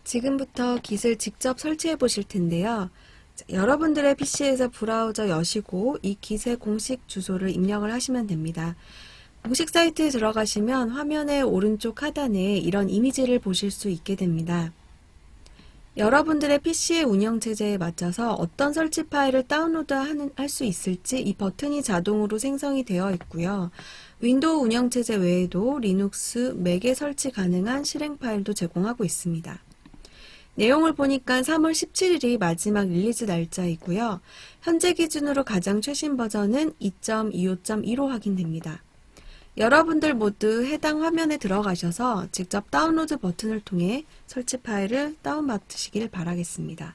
지금부터 깃을 직접 설치해 보실 텐데요. 여러분들의 PC에서 브라우저 여시고 이 깃의 공식 주소를 입력을 하시면 됩니다. 공식 사이트에 들어가시면 화면의 오른쪽 하단에 이런 이미지를 보실 수 있게 됩니다. 여러분들의 PC의 운영체제에 맞춰서 어떤 설치 파일을 다운로드 할 수 있을지 이 버튼이 자동으로 생성이 되어 있고요. 윈도우 운영체제 외에도 리눅스, 맥에 설치 가능한 실행 파일도 제공하고 있습니다. 내용을 보니까 3월 17일이 마지막 릴리즈 날짜이고요. 현재 기준으로 가장 최신 버전은 2.25.15 확인됩니다. 여러분들 모두 해당 화면에 들어가셔서 직접 다운로드 버튼을 통해 설치 파일을 다운받으시길 바라겠습니다.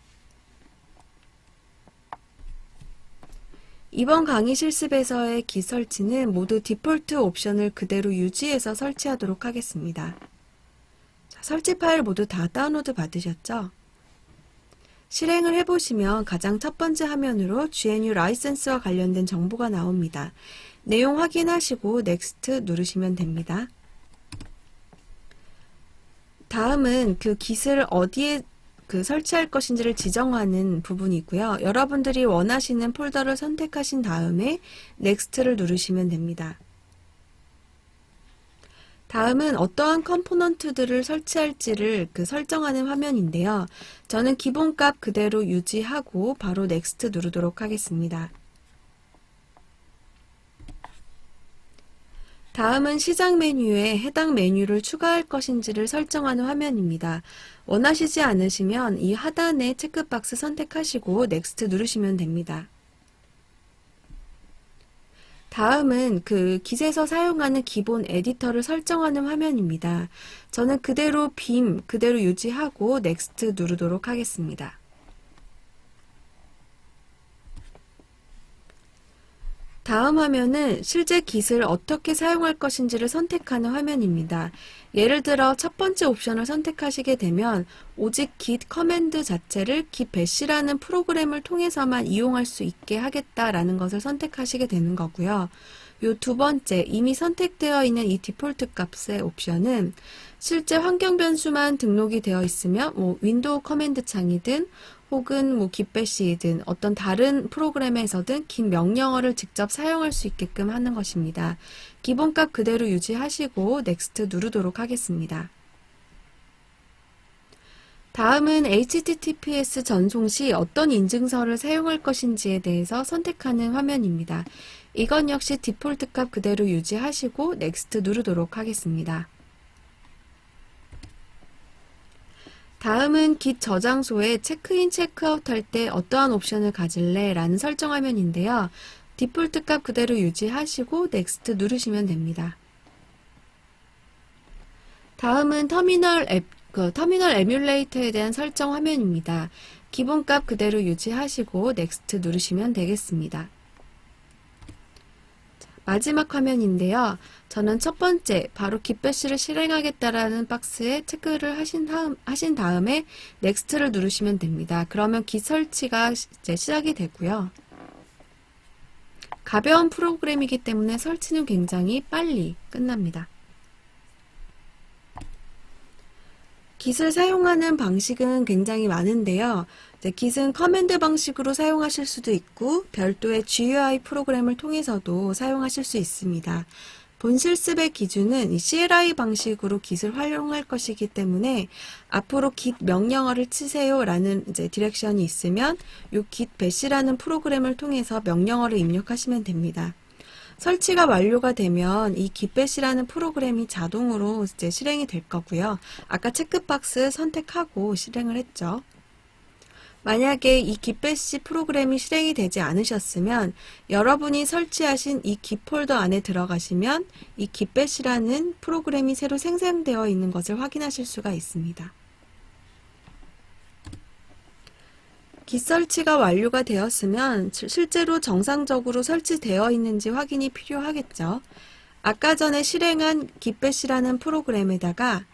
이번 강의 실습에서의 깃 설치는 모두 디폴트 옵션을 그대로 유지해서 설치하도록 하겠습니다. 설치 파일 모두 다 다운로드 받으셨죠? 실행을 해보시면 가장 첫 번째 화면으로 GNU 라이센스와 관련된 정보가 나옵니다. 내용 확인하시고 넥스트 누르시면 됩니다. 다음은 그 깃을 어디에 설치할 것인지를 지정하는 부분이고요. 여러분들이 원하시는 폴더를 선택하신 다음에 넥스트를 누르시면 됩니다. 다음은 어떠한 컴포넌트들을 설치할지를 설정하는 화면인데요. 저는 기본값 그대로 유지하고 바로 넥스트 누르도록 하겠습니다. 다음은 시작 메뉴에 해당 메뉴를 추가할 것인지를 설정하는 화면입니다. 원하시지 않으시면 이 하단에 체크박스 선택하시고 넥스트 누르시면 됩니다. 다음은 깃에서 사용하는 기본 에디터를 설정하는 화면입니다. 저는 그대로 빔 그대로 유지하고 넥스트 누르도록 하겠습니다. 다음 화면은 실제 깃을 어떻게 사용할 것인지를 선택하는 화면입니다. 예를 들어 첫 번째 옵션을 선택하시게 되면 오직 깃 커맨드 자체를 깃 배시라는 프로그램을 통해서만 이용할 수 있게 하겠다라는 것을 선택하시게 되는 거고요. 요 두 번째 이미 선택되어 있는 이 디폴트 값의 옵션은 실제 환경 변수만 등록이 되어 있으면 윈도우 커맨드 창이든 혹은 깃 배시이든 어떤 다른 프로그램에서든 깃 명령어를 직접 사용할 수 있게끔 하는 것입니다. 기본값 그대로 유지하시고 넥스트 누르도록 하겠습니다. 다음은 HTTPS 전송 시 어떤 인증서를 사용할 것인지에 대해서 선택하는 화면입니다. 이건 역시 디폴트 값 그대로 유지하시고 넥스트 누르도록 하겠습니다. 다음은 깃 저장소에 체크인, 체크아웃 할 때 어떠한 옵션을 가질래? 라는 설정 화면인데요. 디폴트 값 그대로 유지하시고 넥스트 누르시면 됩니다. 다음은 터미널 에뮬레이터에 대한 설정 화면입니다. 기본값 그대로 유지하시고 넥스트 누르시면 되겠습니다. 마지막 화면인데요. 저는 첫 번째 바로 깃 배시를 실행하겠다라는 박스에 체크를 하신 다음에 넥스트를 누르시면 됩니다. 그러면 깃 설치가 이제 시작이 되고요. 가벼운 프로그램이기 때문에 설치는 굉장히 빨리 끝납니다. 깃을 사용하는 방식은 굉장히 많은데요. 깃은 커맨드 방식으로 사용하실 수도 있고 별도의 GUI 프로그램을 통해서도 사용하실 수 있습니다. 본 실습의 기준은 이 CLI 방식으로 깃을 활용할 것이기 때문에 앞으로 깃 명령어를 치세요 라는 디렉션이 있으면 이 깃 배시라는 프로그램을 통해서 명령어를 입력하시면 됩니다. 설치가 완료가 되면 이 깃 배시라는 프로그램이 자동으로 실행이 될 거고요. 아까 체크박스 선택하고 실행을 했죠. 만약에 이 깃 배시 프로그램이 실행이 되지 않으셨으면 여러분이 설치하신 이 깃 폴더 안에 들어가시면 이 깃 배시라는 프로그램이 새로 생성되어 있는 것을 확인하실 수가 있습니다. 깃 설치가 완료가 되었으면 실제로 정상적으로 설치되어 있는지 확인이 필요하겠죠. 아까 전에 실행한 깃 배시라는 프로그램에다가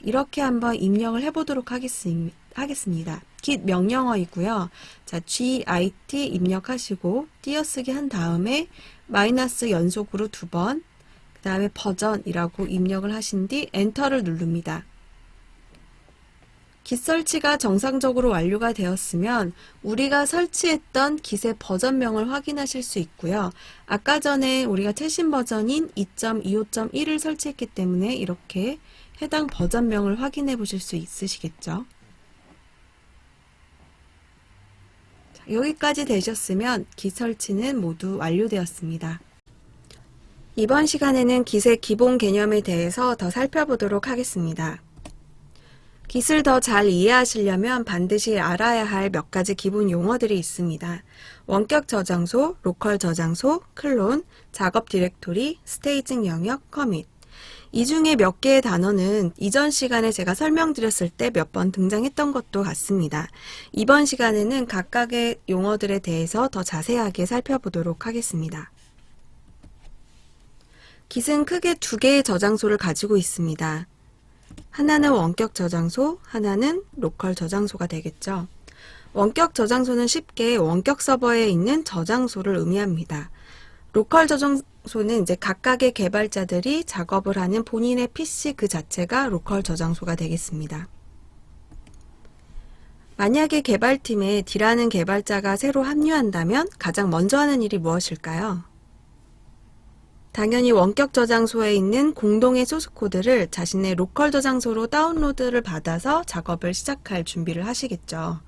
이렇게 한번 입력을 해보도록 하겠습니다. 깃 명령어이고요. git 입력하시고 띄어쓰기 한 다음에 마이너스 연속으로 2번, 그 다음에 버전이라고 입력을 하신 뒤 엔터를 누릅니다. 깃 설치가 정상적으로 완료가 되었으면 우리가 설치했던 깃의 버전명을 확인하실 수 있고요. 아까 전에 우리가 최신 버전인 2.25.1을 설치했기 때문에 이렇게 해당 버전명을 확인해 보실 수 있으시겠죠. 자, 여기까지 되셨으면 깃 설치는 모두 완료되었습니다. 이번 시간에는 깃의 기본 개념에 대해서 더 살펴보도록 하겠습니다. 깃을 더 잘 이해하시려면 반드시 알아야 할 몇 가지 기본 용어들이 있습니다. 원격 저장소, 로컬 저장소, 클론, 작업 디렉토리, 스테이징 영역, 커밋. 이 중에 몇 개의 단어는 이전 시간에 제가 설명드렸을 때 몇 번 등장했던 것도 같습니다. 이번 시간에는 각각의 용어들에 대해서 더 자세하게 살펴보도록 하겠습니다. 깃은 크게 두 개의 저장소를 가지고 있습니다. 하나는 원격 저장소, 하나는 로컬 저장소가 되겠죠. 원격 저장소는 쉽게 원격 서버에 있는 저장소를 의미합니다. 로컬 저장소는 이제 각각의 개발자들이 작업을 하는 본인의 PC 그 자체가 로컬 저장소가 되겠습니다. 만약에 개발팀에 D라는 개발자가 새로 합류한다면 가장 먼저 하는 일이 무엇일까요? 당연히 원격 저장소에 있는 공동의 소스코드를 자신의 로컬 저장소로 다운로드를 받아서 작업을 시작할 준비를 하시겠죠.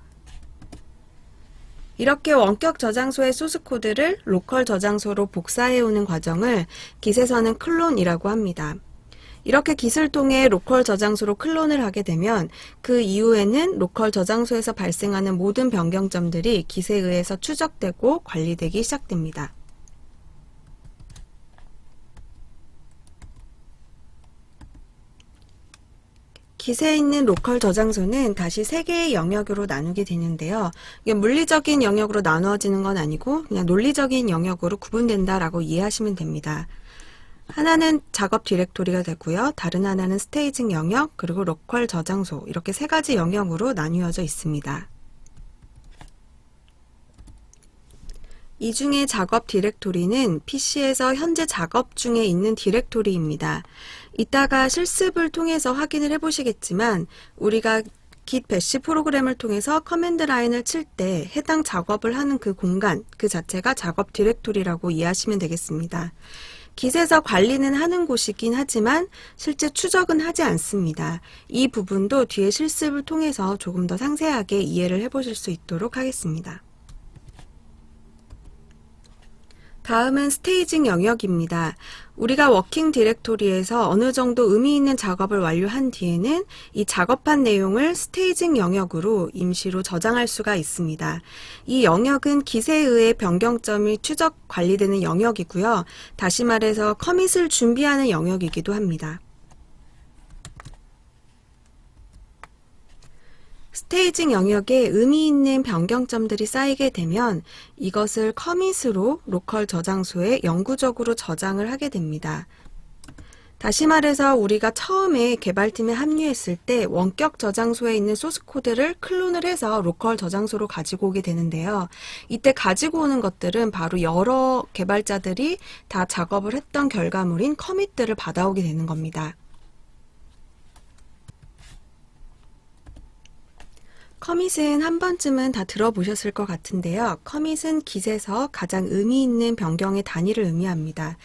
이렇게 원격 저장소의 소스코드를 로컬 저장소로 복사해오는 과정을 깃에서는 클론이라고 합니다. 이렇게 깃을 통해 로컬 저장소로 클론을 하게 되면 그 이후에는 로컬 저장소에서 발생하는 모든 변경점들이 깃에 의해서 추적되고 관리되기 시작됩니다. 깃에 있는 로컬 저장소는 다시 3개의 영역으로 나누게 되는데요. 이게 물리적인 영역으로 나누어지는 건 아니고 그냥 논리적인 영역으로 구분된다라고 이해하시면 됩니다. 하나는 작업 디렉토리가 되고요. 다른 하나는 스테이징 영역, 그리고 로컬 저장소 이렇게 3가지 영역으로 나뉘어져 있습니다. 이 중에 작업 디렉토리는 PC에서 현재 작업 중에 있는 디렉토리입니다. 이따가 실습을 통해서 확인을 해보시겠지만 우리가 git bash 프로그램을 통해서 커맨드 라인을 칠 때 해당 작업을 하는 그 공간 그 자체가 작업 디렉토리라고 이해하시면 되겠습니다. git에서 관리는 하는 곳이긴 하지만 실제 추적은 하지 않습니다. 이 부분도 뒤에 실습을 통해서 조금 더 상세하게 이해를 해보실 수 있도록 하겠습니다. 다음은 스테이징 영역입니다. 우리가 워킹 디렉토리에서 어느 정도 의미 있는 작업을 완료한 뒤에는 이 작업한 내용을 스테이징 영역으로 임시로 저장할 수가 있습니다. 이 영역은 깃에 의해 변경점이 추적 관리되는 영역이고요. 다시 말해서 커밋을 준비하는 영역이기도 합니다. 스테이징 영역에 의미 있는 변경점들이 쌓이게 되면 이것을 커밋으로 로컬 저장소에 영구적으로 저장을 하게 됩니다. 다시 말해서 우리가 처음에 개발팀에 합류했을 때 원격 저장소에 있는 소스코드를 클론을 해서 로컬 저장소로 가지고 오게 되는데요. 이때 가지고 오는 것들은 바로 여러 개발자들이 다 작업을 했던 결과물인 커밋들을 받아오게 되는 겁니다. 커밋은 한 번쯤은 다 들어보셨을 것 같은데요. 커밋은 깃에서 가장 의미 있는 변경의 단위를 의미합니다.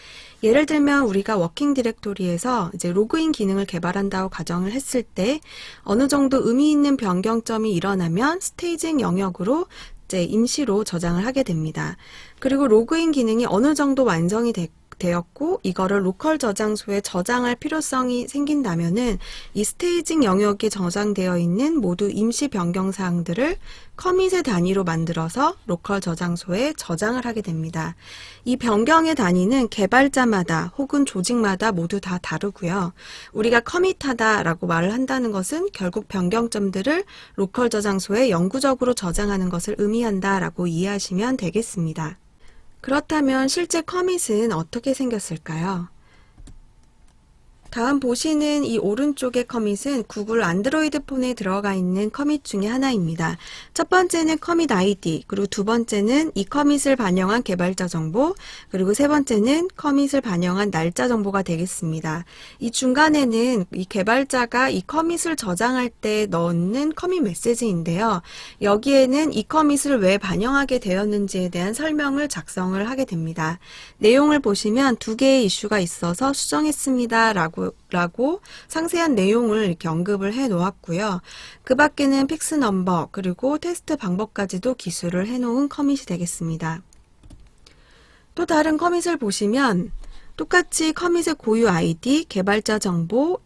예를 들면 우리가 워킹 디렉토리에서 이제 로그인 기능을 개발한다고 가정을 했을 때 어느 정도 의미 있는 변경점이 일어나면 스테이징 영역으로 이제 임시로 저장을 하게 됩니다. 그리고 로그인 기능이 어느 정도 완성이 되었고 이거를 로컬 저장소에 저장할 필요성이 생긴다면은 이 스테이징 영역에 저장되어 있는 모두 임시 변경 사항들을 커밋의 단위로 만들어서 로컬 저장소에 저장을 하게 됩니다. 이 변경의 단위는 개발자마다 혹은 조직마다 모두 다 다르고요. 우리가 커밋하다라고 말을 한다는 것은 결국 변경점들을 로컬 저장소에 영구적으로 저장하는 것을 의미한다라고 이해하시면 되겠습니다. 그렇다면 실제 커밋은 어떻게 생겼을까요? 다음 보시는 이 오른쪽의 커밋은 구글 안드로이드 폰에 들어가 있는 커밋 중에 하나입니다. 첫 번째는 커밋 아이디, 그리고 두 번째는 이 커밋을 반영한 개발자 정보, 그리고 세 번째는 커밋을 반영한 날짜 정보가 되겠습니다. 이 중간에는 이 개발자가 이 커밋을 저장할 때 넣는 커밋 메시지인데요. 여기에는 이 커밋을 왜 반영하게 되었는지에 대한 설명을 작성을 하게 됩니다. 내용을 보시면 두 개의 이슈가 있어서 수정했습니다. 라고 상세한 내용을 이렇게 언급을 해 놓았고요. 그 밖에는 픽스 넘버 그리고 테스트 방법까지도 기술을 해 놓은 커밋이 되겠습니다. 또 다른 커밋을 보시면 똑같이 커밋의 고유 아이디, 개발자 정보,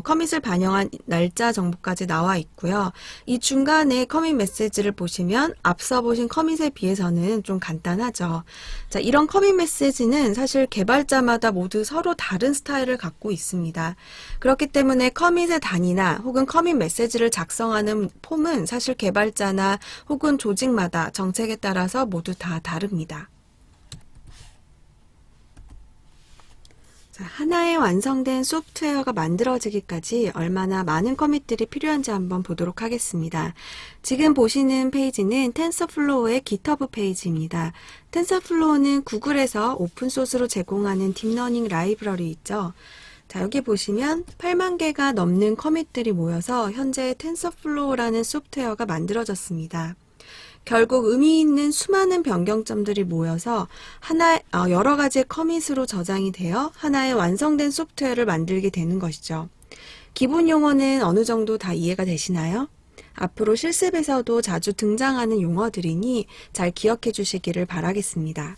커밋을 반영한 날짜 정보까지 나와 있고요. 이 중간에 커밋 메시지를 보시면 앞서 보신 커밋에 비해서는 좀 간단하죠. 자, 이런 커밋 메시지는 사실 개발자마다 모두 서로 다른 스타일을 갖고 있습니다. 그렇기 때문에 커밋의 단위나 혹은 커밋 메시지를 작성하는 폼은 사실 개발자나 혹은 조직마다 정책에 따라서 모두 다 다릅니다. 자, 하나의 완성된 소프트웨어가 만들어지기까지 얼마나 많은 커밋들이 필요한지 한번 보도록 하겠습니다. 지금 보시는 페이지는 텐서플로우의 GitHub 페이지입니다. 텐서플로우는 구글에서 오픈소스로 제공하는 딥러닝 라이브러리 있죠. 자, 여기 보시면 8만 개가 넘는 커밋들이 모여서 현재 텐서플로우라는 소프트웨어가 만들어졌습니다. 결국 의미 있는 수많은 변경점들이 모여서 여러 가지의 커밋으로 저장이 되어 하나의 완성된 소프트웨어를 만들게 되는 것이죠. 기본 용어는 어느 정도 다 이해가 되시나요? 앞으로 실습에서도 자주 등장하는 용어들이니 잘 기억해 주시기를 바라겠습니다.